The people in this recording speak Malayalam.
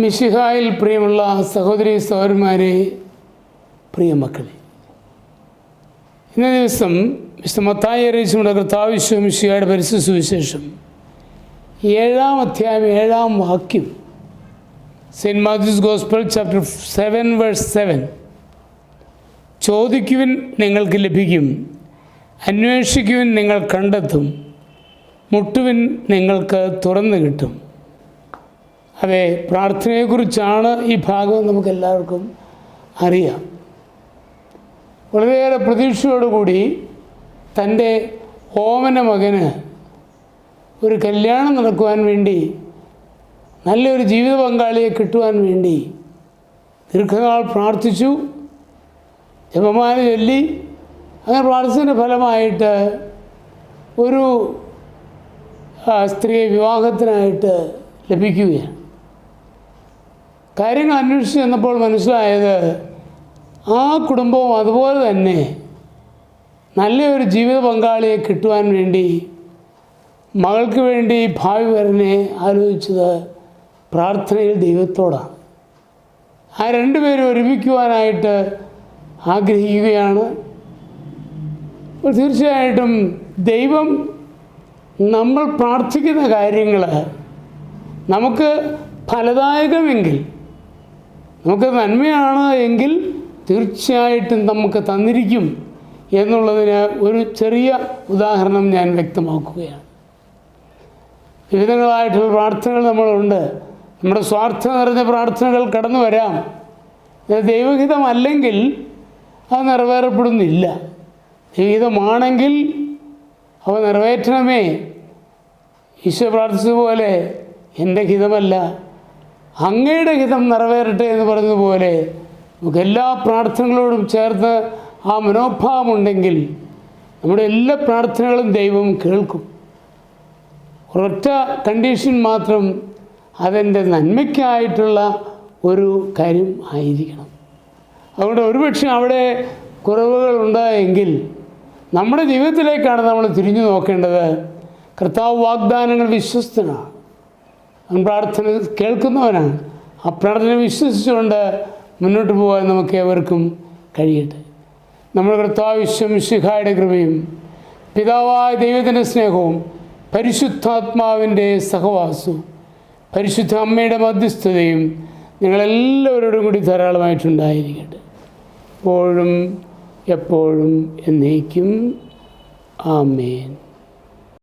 മിശിഹായിൽ പ്രിയമുള്ള സഹോദരി സഹോദരന്മാരെ, പ്രിയമക്കളെ, ഇന്നേ ദിവസം വിശുദ്ധ മത്തായി അറിയിച്ചുകൊണ്ട് കർത്താവ് മിശിഹായുടെ പരിശുദ്ധ സുവിശേഷം 7-ാം അധ്യായം 7-ാം വാക്യം, Saint Matthew's gospel chapter 7 verse 7, ചോദിക്കുവിൻ നിങ്ങൾക്ക് ലഭിക്കും, അന്വേഷിക്കുവിൻ നിങ്ങൾ കണ്ടെത്തും, മുട്ടുവിൻ നിങ്ങൾക്ക് തുറന്നു കിട്ടും. അതെ, പ്രാർത്ഥനയെക്കുറിച്ചാണ് ഈ ഭാഗം നമുക്കെല്ലാവർക്കും അറിയാം. വളരെയേറെ പ്രതീക്ഷയോടുകൂടി തൻ്റെ ഓമന മകന് ഒരു കല്യാണം നടക്കുവാൻ വേണ്ടി, നല്ലൊരു ജീവിത പങ്കാളിയെ കിട്ടുവാൻ വേണ്ടി ദീർഘനാൾ പ്രാർത്ഥിച്ചു, ജപമാല ചൊല്ലി. അങ്ങനെ പ്രാർത്ഥനയുടെ ഫലമായിട്ട് ഒരു സ്ത്രീയെ വിവാഹത്തിനായിട്ട് ലഭിക്കുകയാണ്. കാര്യങ്ങൾ അന്വേഷിച്ച് ചെന്നപ്പോൾ മനസ്സിലായത് ആ കുടുംബവും അതുപോലെ തന്നെ നല്ലൊരു ജീവിത പങ്കാളിയെ കിട്ടുവാൻ വേണ്ടി മകൾക്ക് വേണ്ടി ഭാവി വരനെ ആലോചിച്ചത് പ്രാർത്ഥനയിൽ ദൈവത്തോടാണ്. ആ രണ്ടുപേരും ഒരുമിക്കുവാനായിട്ട് ആഗ്രഹിക്കുകയാണ്. അപ്പോൾ തീർച്ചയായിട്ടും ദൈവം നമ്മൾ പ്രാർത്ഥിക്കുന്ന കാര്യങ്ങൾ നമുക്ക് ഫലദായകമെങ്കിൽ, നമുക്ക് നന്മയാണ് എങ്കിൽ തീർച്ചയായിട്ടും നമുക്ക് തന്നിരിക്കും എന്നുള്ളതിന് ഒരു ചെറിയ ഉദാഹരണം ഞാൻ വ്യക്തമാക്കുകയാണ്. വിവിധങ്ങളായിട്ടുള്ള പ്രാർത്ഥനകൾ നമ്മളുണ്ട്. നമ്മുടെ സ്വാർത്ഥ നിറഞ്ഞ പ്രാർത്ഥനകൾ കടന്നു വരാം. ദൈവഹിതമല്ലെങ്കിൽ അത് നിറവേറപ്പെടുന്നില്ല. ദൈവഹിതമാണെങ്കിൽ അവ നിറവേറ്റണമേ. ഈശോ പ്രാർത്ഥിച്ചതുപോലെ എൻ്റെ ഹിതമല്ല അങ്ങയുടെ ഹിതം നിറവേറട്ടെ എന്ന് പറഞ്ഞതുപോലെ നമുക്ക് എല്ലാ പ്രാർത്ഥനകളോടും ചേർത്ത് ആ മനോഭാവമുണ്ടെങ്കിൽ നമ്മുടെ എല്ലാ പ്രാർത്ഥനകളും ദൈവം കേൾക്കും. ഒരൊറ്റ കണ്ടീഷൻ മാത്രം, അതെൻ്റെ നന്മയ്ക്കായിട്ടുള്ള ഒരു കാര്യം ആയിരിക്കണം. അതുകൊണ്ട് ഒരുപക്ഷെ അവിടെ കുറവുകളുണ്ടായെങ്കിൽ നമ്മുടെ ജീവിതത്തിലേക്കാണ് നമ്മൾ തിരിഞ്ഞു നോക്കേണ്ടത്. കർത്താവ് വാഗ്ദാനങ്ങൾ വിശ്വസ്തനാണ്, അവൻ പ്രാർത്ഥന കേൾക്കുന്നവനാണ്. ആ പ്രാർത്ഥന വിശ്വസിച്ചുകൊണ്ട് മുന്നോട്ട് പോകാൻ നമുക്ക് ഏവർക്കും കഴിയട്ടെ. നമ്മുടെ കർത്താവ് മിശിഹായുടെ കൃപയും പിതാവായ ദൈവത്തിൻ്റെ സ്നേഹവും പരിശുദ്ധാത്മാവിൻ്റെ സഹവാസവും പരിശുദ്ധ അമ്മയുടെ മധ്യസ്ഥതയും നിങ്ങളെല്ലാവരോടും കൂടി ധാരാളമായിട്ടുണ്ടായിരിക്കട്ടെ, എപ്പോഴും എപ്പോഴും എന്നേക്കും. ആമേൻ.